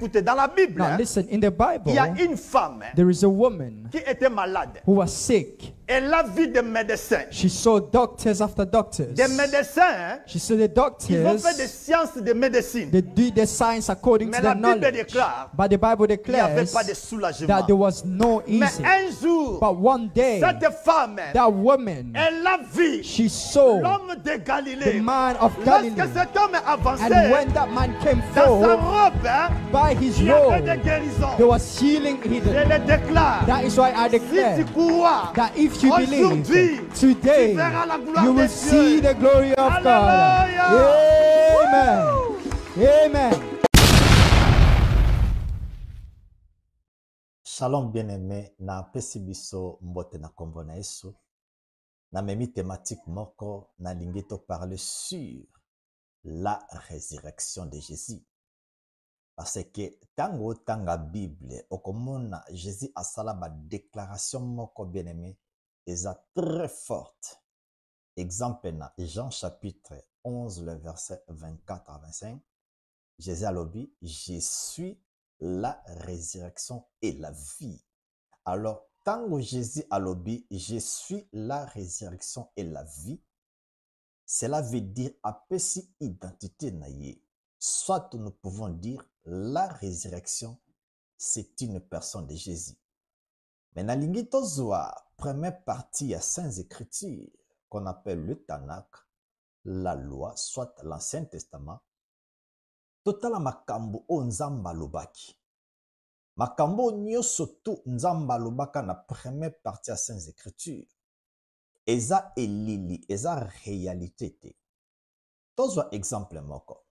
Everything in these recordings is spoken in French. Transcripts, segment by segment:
Écoutez, dans la Bible, Now listen, in the il y a Bible, une femme there is a woman qui était malade. who was sick. Elle a vu des médecins. She saw doctors after doctors. Des médecins, She saw the ils ont fait des doctors. sciences de médecine. They do the science according Mais to la their Bible knowledge. déclare But the Bible qu'il n'y avait declares pas de soulagement. that there was no Mais easy. un jour, But one day, cette femme, that woman, elle a vu she saw l'homme de the Galilée. man of Galilee. Lorsque cet homme est avancé, And when that man came dans sa forth, robe, by his il y avait des robe, guérisons. there was healing Je hidden. le déclare. That is why I Si tu declare crois, that if you believe, aujourd'hui, today, tu verras la gloire you de will see Dieu. the glory of God. Alléluia. Amen. Amen. Shalom bien-aimé, na pesi biso mbote na kombo na Yesu. Na memi thématique moko na lingi to parler sur la résurrection de Jésus. Parce que tango tanga Bible, okomona Jésus asala ba déclaration moko bien-aimé, eza très forte. Exemple na Jean chapitre 11 le verset 24 à 25. Jésus a dit, je suis la résurrection et la vie. Alors, tant que Jésus a dit, je suis la résurrection et la vie, cela veut dire apesi identité naïe. Soit nous pouvons dire la résurrection, c'est une personne de Jésus. Mais dans l'ingitozoa, première partie à Saintes Écritures, qu'on appelle le Tanakh, la loi, soit l'Ancien Testament, totala makambo o nzamba lobaki. Makambo nyoso tu nzamba lobaka na première partie à Saintes Écritures. Eza elili, eza réalité te. Tozwa exemple moko.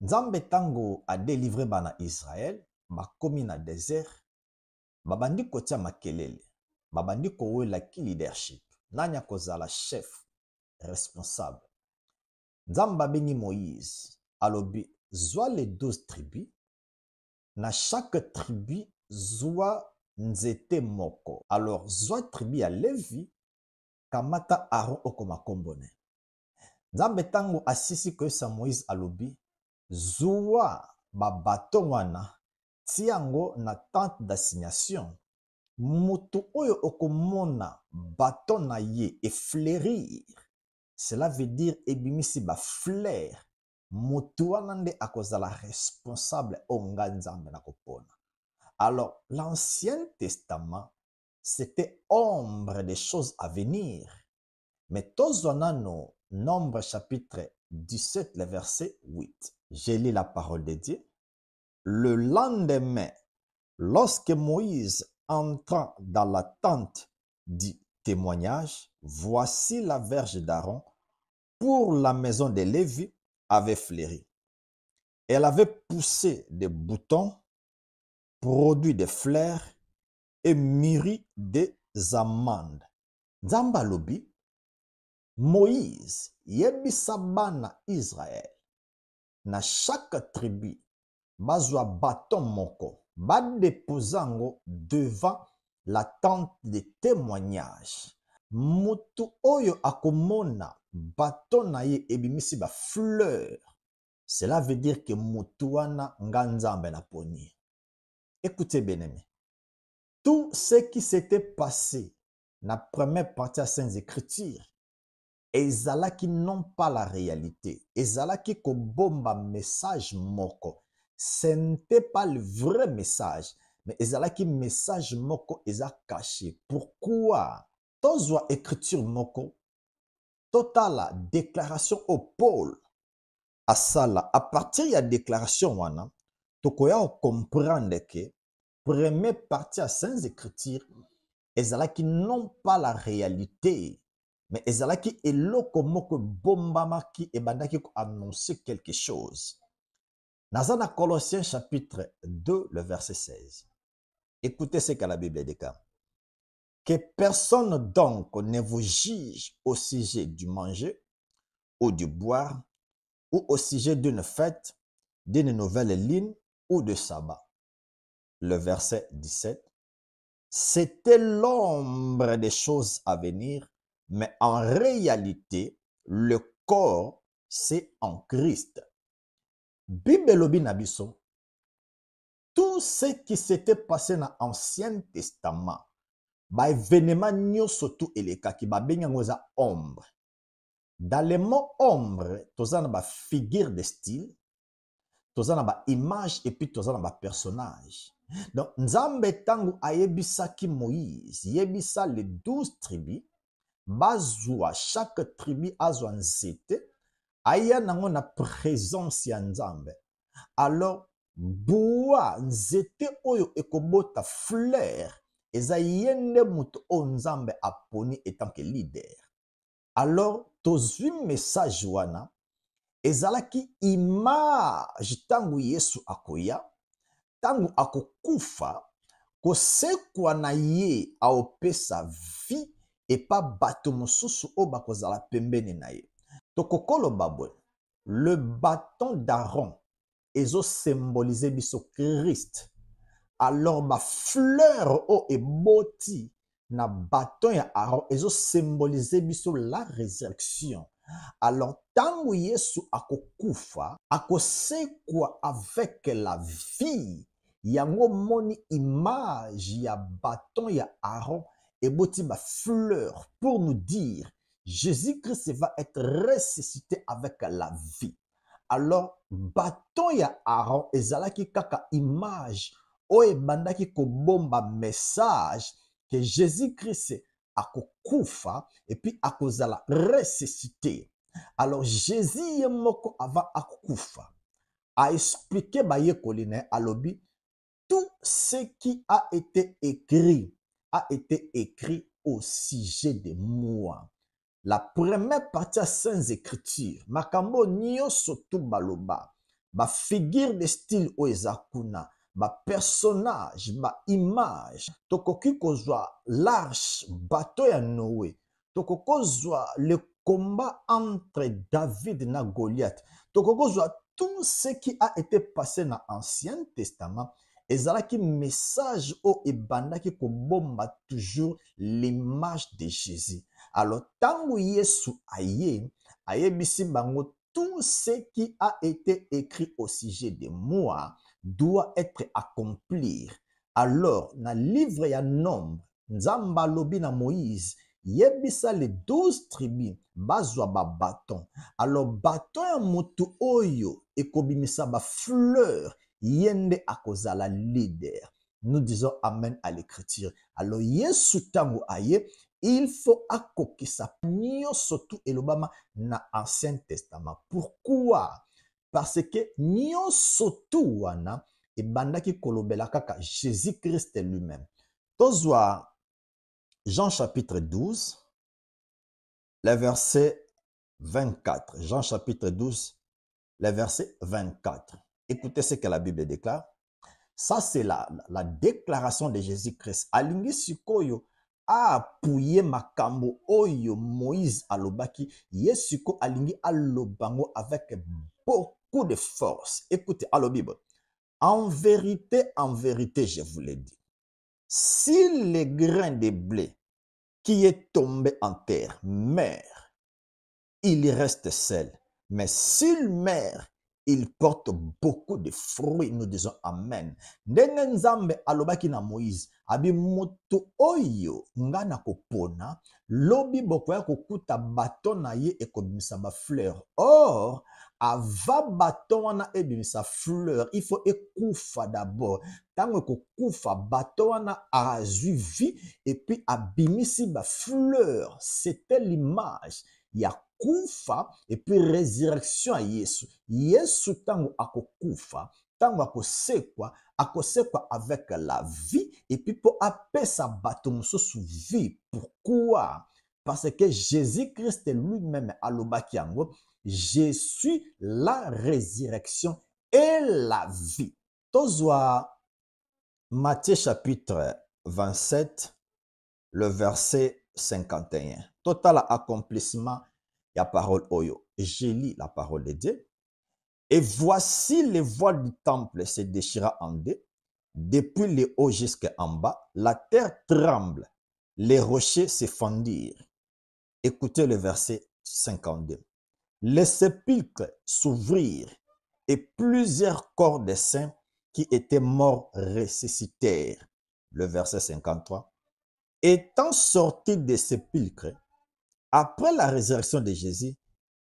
Nzambe tango a délivré bana Israël, bakomi na désert, babandi kotia makelele, babandi kowela ki leadership, nanya kozala chef, responsable. Nzamba bengi Moïse, alobi, zwa les 12 tribus, na chaque tribu, zwa nzete moko. Alors, zwa tribu ya Levi, kamata Aaron okoma kombone. Nzambe tango asisi koyesa Moïse alobi, zwa babato wana, tiango na tente d'assignation, mutu oyo okomona bato na ye e fleurir. Cela veut dire ebimisi ba fleur. Mutu wana nde akozala responsable onga nzambe na kopona. Alors, l'Ancien Testament, c'était ombre des choses à venir. Mais tozwanano, Nombre chapitre 17, le verset 8. J'ai lu la parole de Dieu. Le lendemain, lorsque Moïse entra dans la tente du témoignage, voici la verge d'Aaron pour la maison de Lévi avait fleuri. Elle avait poussé des boutons, produit des fleurs et mûri des amandes. Nzamba lobi, Moïse yebisa bana Israël na chaque tribu bazwa bâton moko badeposango devant la tente de témoignage. Mutu oyo akomona bâton na ye ebimisi ba fleur. Cela veut dire que mutu wana nga nzambe na poni. Écoutez bien aimé. Tout ce qui s'était passé na première partie à Saintes Écritures, ezalaki non pas la réalité. Ezalaki ko bomba message moko. Ce n'était pas le vrai message, mais ezalaki message moko eza caché. Pourquoi? Tozwa écriture moko, totala déclaration au pôle. Asala, à partir de la déclaration wana, tokoya comprendre que première partie à Saintes Écritures, ezalaki non pas la réalité, mais ezalaki eloko moko bombamaki et bandaki ko annoncer quelque chose. Nazana Colossiens chapitre 2, le verset 16. Écoutez ce que la Bible déclare. Que personne donc ne vous juge au sujet du manger ou du boire ou au sujet d'une fête, d'une nouvelle lune ou de sabbat. Le verset 17. C'était l'ombre des choses à venir, mais en réalité, le corps, c'est en Christ. Bible lobi na biso, tout ce qui s'était passé dans l'Ancien Testament, ba événement nyonso tout elekaki ba benyango za ombre. Dans le mot ombre, tozana ba figure de style, tozana ba image et puis tozana ba personnage. Donc Nzambe tangu ayebisaki Moïse, yebisa les 12 tribus, bazwa chaque tribu azwa nzete, aya nango na présence ya Nzambe. Alors boa nzete oyo ekobota fleur eza yende muto o Nzambe aponi etant que leader. Alors tozwi message wana ezalaki image tangu Yesu akoya, tangu akokufa, kosekwa na ye aopesa vie epa bato mosusu o bakozala pembeni na ye. Tokokolo babwe, le bâton d'Aaron ezo symboliser biso Christ. Alors ba fleur o eboti na bâton ya Aaron ezo symboliser biso la résurrection. Alors tangu Yesu akokufa, akosekwa avec la vie, yango moni image ya bâton ya Aaron eboti ba fleur pour nous dire Jésus-Christ va être ressuscité avec la vie. Alors bâton ya Aaron ezalaki kaka image o ebandaki kobomba message que Jésus-Christ akokufa et puis akozala ressuscité. Alors Jésus yemoko avant akokufa a expliqué ba yekoline alobi tout ce qui a été écrit au sujet de moi. La première partie à Saintes Écritures, makambo nyonso tu baloba, ba figure de style o ezakuna, ba personnage, ba image, tokoki kozwa l'arche, bateau ya Noé, tokoki kozwa le combat entre David et Goliath, tokoki kozwa tout ce qui a été passé dans l'Ancien Testament, ezalaki message o ebandaki kobomba toujours l'image de Jésus. Alors, tangu Yesu ayebisi bango tout ce qui a été écrit au sujet de moi doit être accompli. Alors, dans le livre ya Nombre, Nzamba lobi na Moïse, yebisa les 12 tribus, bazwa ba bâton. Alors, bâton ya motu oyo ekobimisa ba fleur, yende akozala leader. Nous disons amen à l'écriture. Alors, Yesu tangu aye, il faut akokisa nyonso tu elobama na Ancien Testament. Pourquoi? Parce que nyonso tu wana ebandaki kolobela kaka Jésus-Christ lui-même. Tozwa Jean chapitre 12, le verset 24. Jean chapitre 12, le verset 24. Écoutez ce que la Bible déclare. Ça, c'est la déclaration de Jésus-Christ. Alingi sikoyo appuye makambo oyo Moïse alobaki. Yesuko alingi alobango avec beaucoup de force. Écoutez, à la Bible. En vérité, je vous l'ai dit. Si le grain de blé qui est tombé en terre meurt, il reste seul. Mais s'il meurt, il porte beaucoup de fruits. Nous disons amen. Ndenge Nzambe alobaki na Moïse, abi moto oyo ngana kopona, lobi bokoya kokuta baton na ye ekobimisa ba fleur. Or, avant baton wana ebimisa fleur, il faut ekufa d'abord. Tango ekokufa baton wana azui vie et puis abimisi ba fleur. C'était l'image. Ya kufa et puis résurrection à Yesu. Yesu tango akokufa, tango akosekwa avec la vie et puis pour appeler sa bâton sous vie. Pourquoi? Parce que Jésus-Christ lui-même alobaki yango, je suis la résurrection et la vie. Tozwa Matthieu chapitre 27, le verset 51. Total accomplissement, il y a parole oyo. Je lis la parole de Dieu. Et voici les voiles du temple se déchira en deux, depuis le haut jusqu'en bas. La terre tremble, les rochers se fendirent. Écoutez le verset 52. Les sépulcres s'ouvrirent et plusieurs corps des saints qui étaient morts ressuscitèrent. Le verset 53. Étant sortis des sépulcres, après la résurrection de Jésus,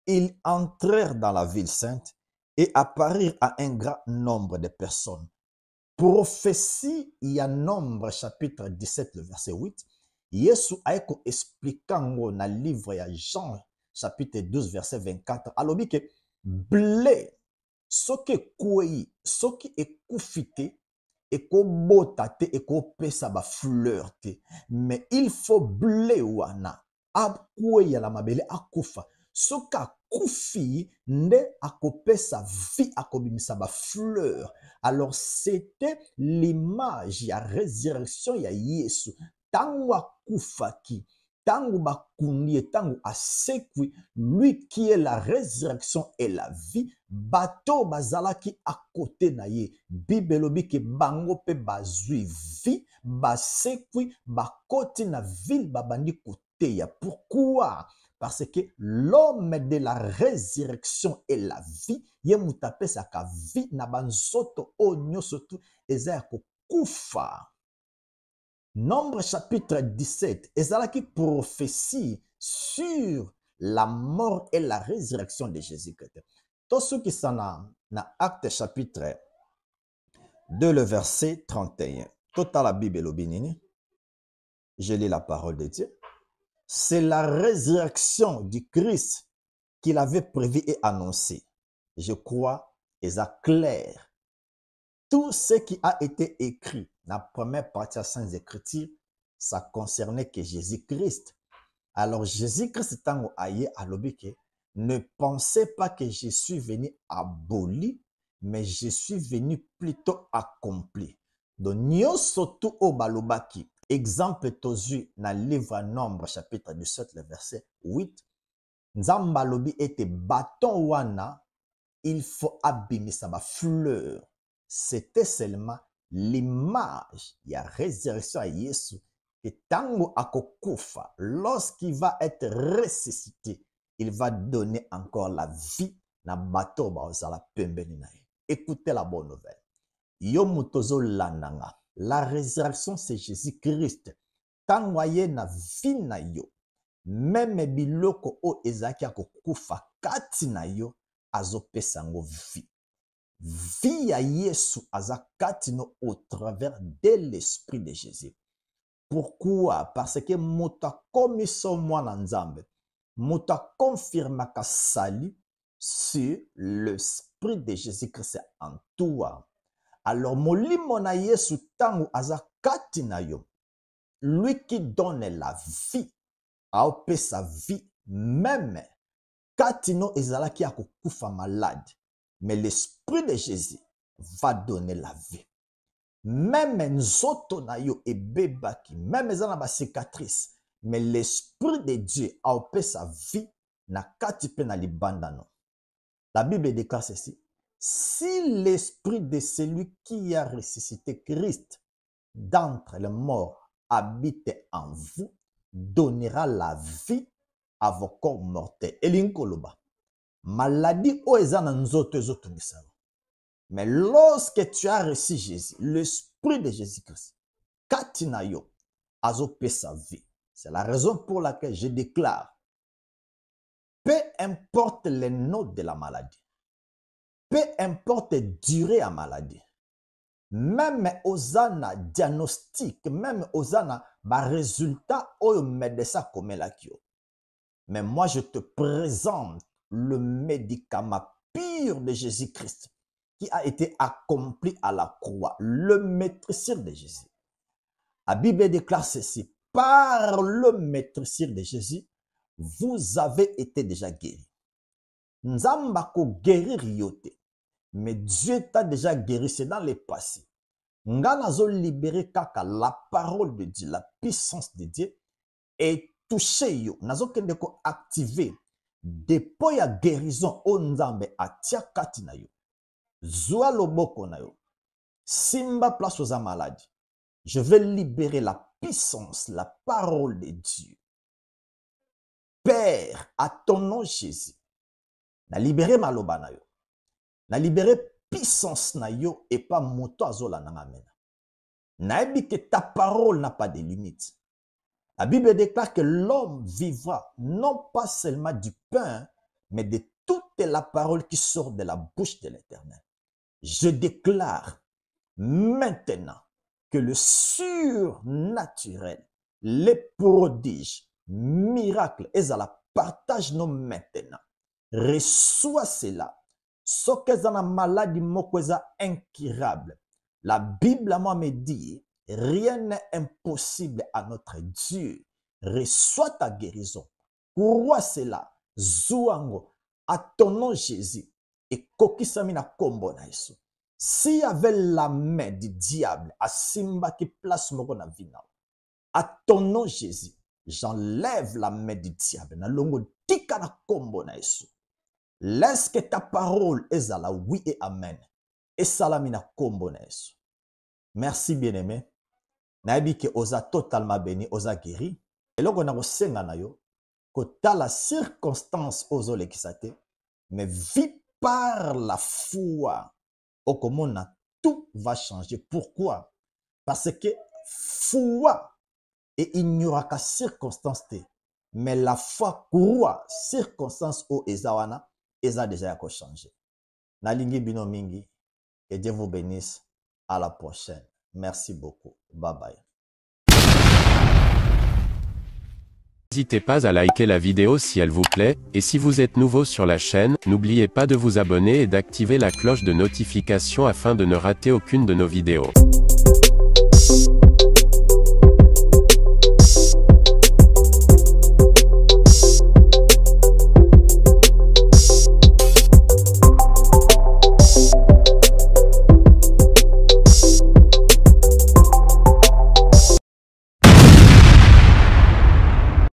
ils entrèrent dans la ville sainte et apparurent à un grand nombre de personnes. Prophétie, il y a Nombre chapitre 17, le verset 8. Yesu aiko expliquant dans le livre de Jean chapitre 12, verset 24. Alors, que blé, ce qui est couillé, ce qui est koufité, et ko botate et ko pesa ba fleur te. Mais il faut blé wana. Akouye la mabele akufa. Soka koufi nde akopesa vie akobimisa ba fleur. Alors c'était l'image ya résurrection ya Yesu. Tangu akufaki, tangu bakundi, tangu asekwi, lui qui est la résurrection et la vie, bato bazalaki à côté na ye. Bible lobi ke bango pe bazui vie, basekwi, bakoti na ville babandi kote ya. Pourquoi? Parce que l'homme de la résurrection et la vie, ye mutape sa ka vie na banzoto o nyosotu eza ya kokufa. Nombre chapitre 17, ezalaki prophétie sur la mort et la résurrection de Jésus-Christ. Tout ce qui s'en a dans Acte chapitre 2, le verset 31. Tout à la Bible au Bénini, je lis la parole de Dieu. C'est la résurrection du Christ qu'il avait prévu et annoncé. Je crois, et ça clair. Tout ce qui a été écrit dans la première partie de la Sainte Écriture, ça concernait que Jésus-Christ. Alors Jésus-Christ tango aye alobike, ne pensez pas que je suis venu abolir, mais je suis venu plutôt accomplir. Donc nyoso tout o balobaki. Exemple tozu dans le livre Nombre chapitre 17 le verset 8. Nzamba lobi ete bâton wana, il faut abimisa ba fleur. C'était seulement l'image, il y a résurrection à Yesu, et tango akokufa, lorsqu'il va être ressuscité, il va donner encore la vie na bateau baozala pembeni na ye. Écoutez la bonne nouvelle. Yo mutozo landanga. La résurrection c'est Jésus-Christ. Tango aye na vie na yo, même biloko o ezaki akokufa kati na yo, azopesa ngo vie. Vie ya Yesu azakatino au travers de l'esprit de Jésus. Pourquoi? Parce que mota komiso mwana nzambe, mota confirma ka sali sur l'esprit de Jésus-Christ en toi. Alors molimo na Yesu tangu azakati na yo, lui qui donne la vie, aope sa vie, même katino ezalaki akokufa malade. Mais l'esprit de Jésus va donner la vie. Même nzoto na yo e bebaki, même ezana ba cicatrice, mais l'esprit de Dieu a opé sa vie na kati pe na libandano. La Bible déclare ceci: si l'esprit de celui qui a ressuscité Christ d'entre les morts habite en vous, donnera la vie à vos corps mortels. Elinkoloba. Maladie o ezana nzoto ezotungisana. Mais lorsque tu as reçu Jésus, l'esprit de Jésus-Christ, katina yo azope sa vie. C'est la raison pour laquelle je déclare, peu importe le nom de la maladie, peu importe durée à maladie, même osana diagnostic, même osana ba résultat au médecin comme la kio. Mais moi je te présente le médicament pur de Jésus-Christ qui a été accompli à la croix, le maîtriseur de Jésus. La Bible déclare ceci: par le maîtriseur de Jésus, vous avez été déjà guéri. Nzamba ko guérir yote, mais Dieu t'a déjà guéri, c'est dans le passé. Ngana zo libéré kaka la parole de Dieu, la puissance de Dieu est touché yo. Nazo kende ko activer depuis ya guérison o nzambe atia kati na yo. Zwa loboko na yo. Simba place aux maladies. Je vais libérer la puissance, la parole de Dieu. Père, à ton nom Jésus, na libéré maloba na yo. Na libéré puissance na yo et pas moto azola nanga mena. Naebi que ta parole n'a pas de limite. La Bible déclare que l'homme vivra non pas seulement du pain, mais de toute la parole qui sort de la bouche de l'Éternel. Je déclare maintenant que le surnaturel, les prodiges, miracles, et la partage nous maintenant. Reçois cela. Ce que est une maladie incurable. La Bible à moi me dit, rien n'est impossible à notre Dieu. Reçois ta guérison. Crois cela. Zouango, à ton nom Jésus. Et kokisamina kombo na Yesu. S'il y avait la main du diable à Simba qui place mon vina, à ton nom Jésus, j'enlève la main du diable. Na longo tika na kombo na Yesu. Laisse que ta parole est à la oui et amen. Et salamina kombo na Yesu. Merci bien-aimé. Naebi ke oza totalement béni, oza guéri. Et là, on a resenga na yo, que la circonstance ozo lekisate, mais vis par la foi. Au commun, tout va changer. Pourquoi? Parce que foi, et il n'y aura qu'à circonstance. Mais la foi, croit, circonstance au ezawana, eza déjà à changer. Nalingi bino mingi, que Dieu vous bénisse. À la prochaine. Merci beaucoup. Bye bye. N'hésitez pas à liker la vidéo si elle vous plaît, et si vous êtes nouveau sur la chaîne, n'oubliez pas de vous abonner et d'activer la cloche de notification afin de ne rater aucune de nos vidéos.